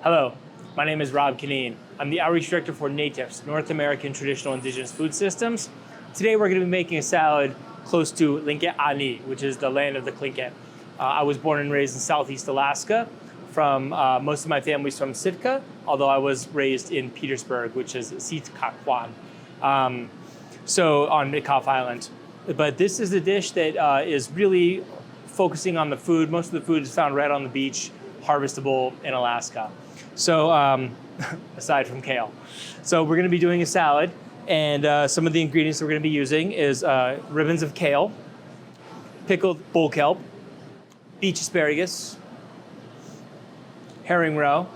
Hello, my name is Rob Kinneen. I'm the Outreach Director for NATIVS, North American Traditional Indigenous Food Systems. Today we're going to be making a salad close to Tlingit Ani, which is the land of the Tlingit. I was born and raised in Southeast Alaska. Most of my family's from Sitka, although I was raised in Petersburg, which is Sitkakwan, so on Mitkof Island. But this is a dish that is really focusing on the food. Most of the food is found right on the beach, harvestable in Alaska. So aside from kale. So we're gonna be doing a salad, and some of the ingredients that we're gonna be using is ribbons of kale, pickled bull kelp, beach asparagus, herring roe.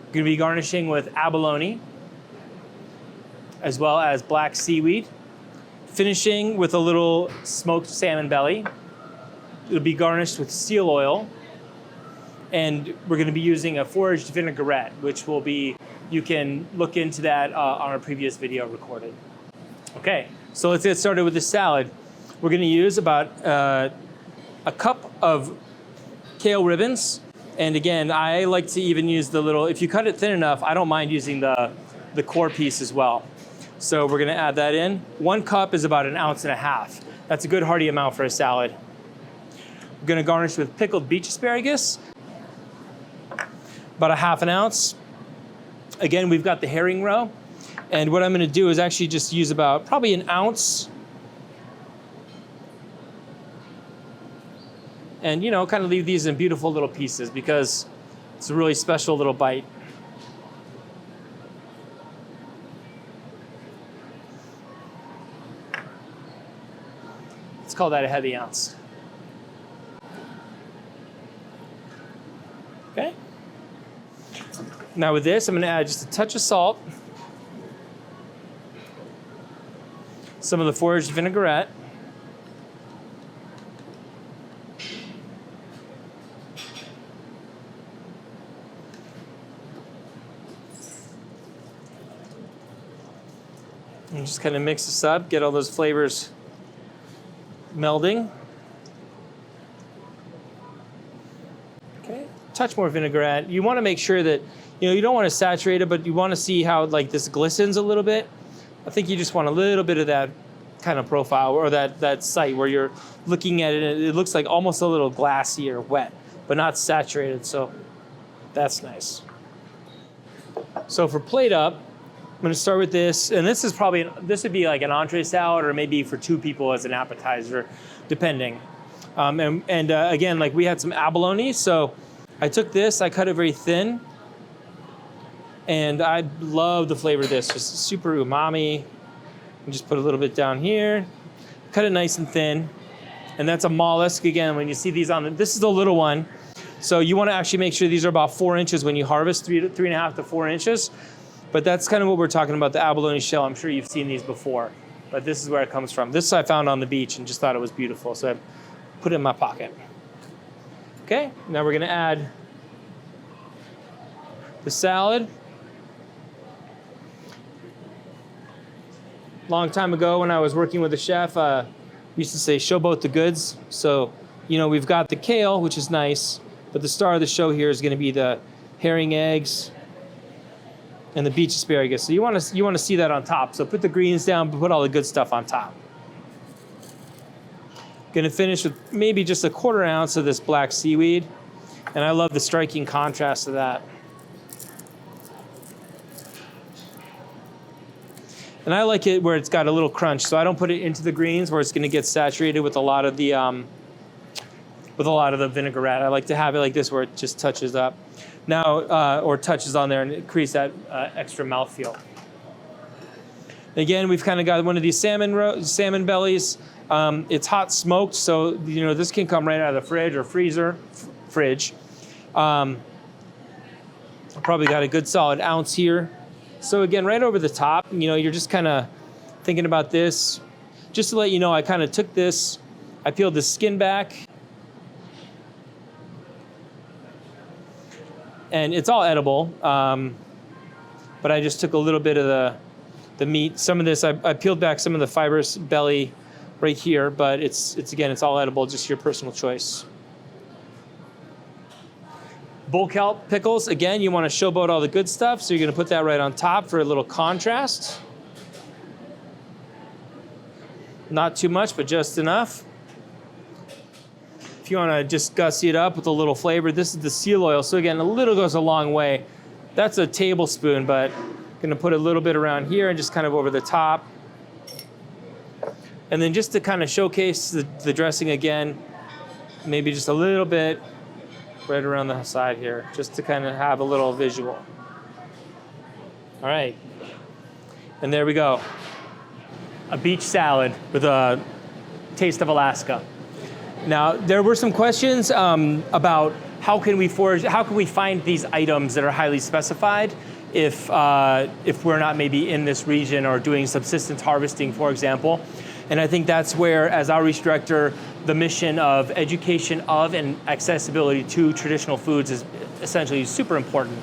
We're gonna be garnishing with abalone, as well as black seaweed, finishing with a little smoked salmon belly. It'll be garnished with seal oil, and we're going to be using a foraged vinaigrette, which will be, you can look into that on our previous video recorded. Okay, so let's get started with the salad. We're going to use about a cup of kale ribbons, and again, I like to even use the little, if you cut it thin enough, I don't mind using the core piece as well. So we're going to add that in. 1 cup is about 1.5 ounces. That's a good hearty amount for a salad. We're going to garnish with pickled beach asparagus, about 1/2 ounce. Again, we've got the herring roe, and what I'm going to do is actually just use about probably 1 ounce, and kind of leave these in beautiful little pieces because it's a really special little bite. Let's call that a heavy ounce. Okay. Now with this, I'm going to add just a touch of salt, some of the foraged vinaigrette, and just kind of mix this up, get all those flavors melding. Okay, touch more vinaigrette. You want to make sure that you don't want to saturate it, but you want to see how like this glistens a little bit. I think you just want a little bit of that kind of profile, or that sight where you're looking at it and it looks like almost a little glassy or wet, but not saturated. So that's nice. So for plate up, I'm going to start with this, and this would be like an entree salad, or maybe for 2 people as an appetizer, depending. Again, like we had some abalone, so I took this, I cut it very thin, and I love the flavor of this, just super umami. And just put a little bit down here, cut it nice and thin, and that's a mollusk. Again, when you see these this is a little one, so you want to actually make sure these are about 4 inches when you harvest, 3.5 to 4 inches. But that's kind of what we're talking about, the abalone shell. I'm sure you've seen these before, but this is where it comes from. This I found on the beach and just thought it was beautiful, so I put it in my pocket. Okay, now we're going to add the salad. Long time ago when I was working with a chef, we used to say showboat the goods. So, we've got the kale, which is nice, but the star of the show here is going to be the herring eggs and the beach asparagus. So you want to see that on top. So put the greens down, but put all the good stuff on top. Going to finish with maybe just 1/4 ounce of this black seaweed, and I love the striking contrast of that. And I like it where it's got a little crunch, so I don't put it into the greens where it's going to get saturated with a lot of the vinaigrette. I like to have it like this where it just touches up. Now, or touches on there, and it creates that extra mouthfeel. Again, we've kind of got one of these salmon bellies. It's hot smoked, so this can come right out of the fridge or fridge. Probably got a good solid ounce here. So again, right over the top, you're just kind of thinking about this. Just to let you know, I kind of took this, I peeled the skin back, and it's all edible, but I just took a little bit of the meat. Some of this, I peeled back some of the fibrous belly right here, but it's again, it's all edible, just your personal choice. Bull kelp pickles, again, you want to showboat all the good stuff, so you're going to put that right on top for a little contrast. Not too much, but just enough. If you want to just gussy it up with a little flavor, this is the seal oil. So again, a little goes a long way. That's a tablespoon, but I'm going to put a little bit around here and just kind of over the top. And then just to kind of showcase the dressing again, maybe just a little bit right around the side here, just to kind of have a little visual. All right. And there we go. A beach salad with a taste of Alaska. Now, there were some questions about how can we find these items that are highly specified if we're not maybe in this region or doing subsistence harvesting, for example. And I think that's where, as outreach director, the mission of education of and accessibility to traditional foods is essentially super important.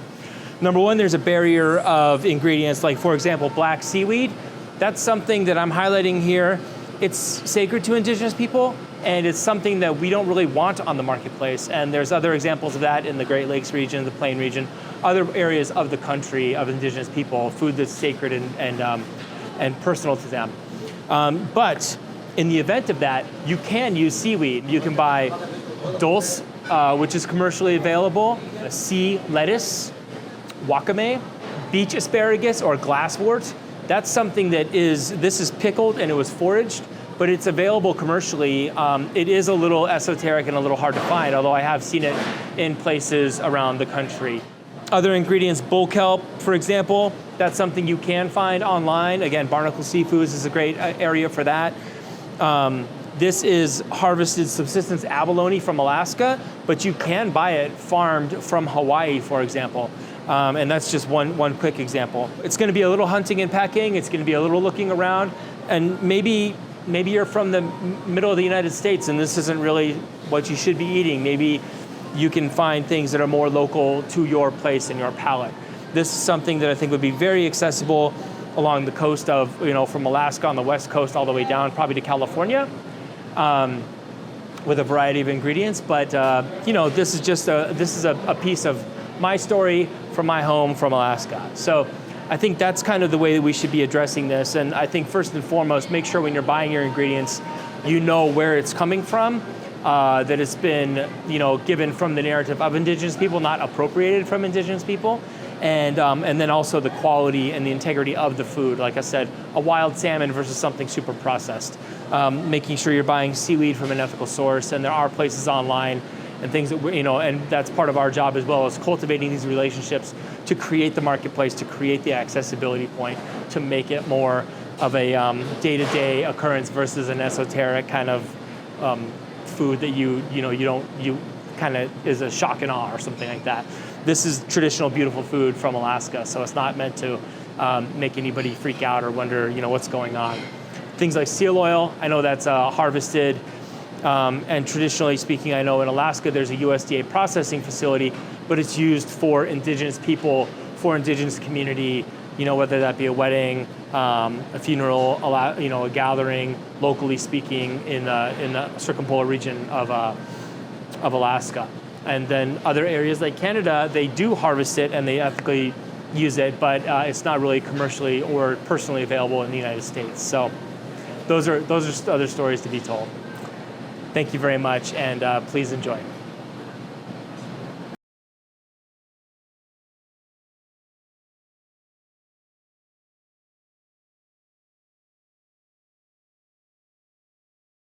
Number one, there's a barrier of ingredients, like, for example, black seaweed. That's something that I'm highlighting here. It's sacred to indigenous people, and it's something that we don't really want on the marketplace. And there's other examples of that in the Great Lakes region, the Plain region, other areas of the country of indigenous people, food that's sacred and personal to them. But in the event of that, you can use seaweed. You can buy dulse, which is commercially available, sea lettuce, wakame, beach asparagus, or glasswort. That's something this is pickled and it was foraged, but it's available commercially. It is a little esoteric and a little hard to find, although I have seen it in places around the country. Other ingredients, bull kelp, for example, that's something you can find online. Again, Barnacle Seafoods is a great area for that. This is harvested subsistence abalone from Alaska, but you can buy it farmed from Hawaii, for example. And that's just one quick example. It's going to be a little hunting and pecking. It's going to be a little looking around. And maybe you're from the middle of the United States and this isn't really what you should be eating. Maybe you can find things that are more local to your place and your palate. This is something that I think would be very accessible along the coast of, from Alaska on the west coast all the way down probably to California, with a variety of ingredients. But this is a piece of my story from my home from Alaska. So I think that's kind of the way that we should be addressing this. And I think first and foremost, make sure when you're buying your ingredients, you know where it's coming from, that it's been given from the narrative of indigenous people, not appropriated from indigenous people. And then also the quality and the integrity of the food. Like I said, a wild salmon versus something super processed. Making sure you're buying seaweed from an ethical source, and there are places online and things that and that's part of our job as well, is cultivating these relationships to create the marketplace, to create the accessibility point, to make it more of a day-to-day occurrence versus an esoteric kind of food that you kind of is a shock and awe or something like that. This is traditional, beautiful food from Alaska, so it's not meant to make anybody freak out or wonder, what's going on. Things like seal oil, I know that's harvested, and traditionally speaking, I know in Alaska there's a USDA processing facility, but it's used for indigenous people, for indigenous community, whether that be a wedding, a funeral, a gathering, locally speaking, in the circumpolar region of Alaska. And then other areas like Canada, they do harvest it and they ethically use it, but it's not really commercially or personally available in the United States. So those are other stories to be told. Thank you very much, and please enjoy.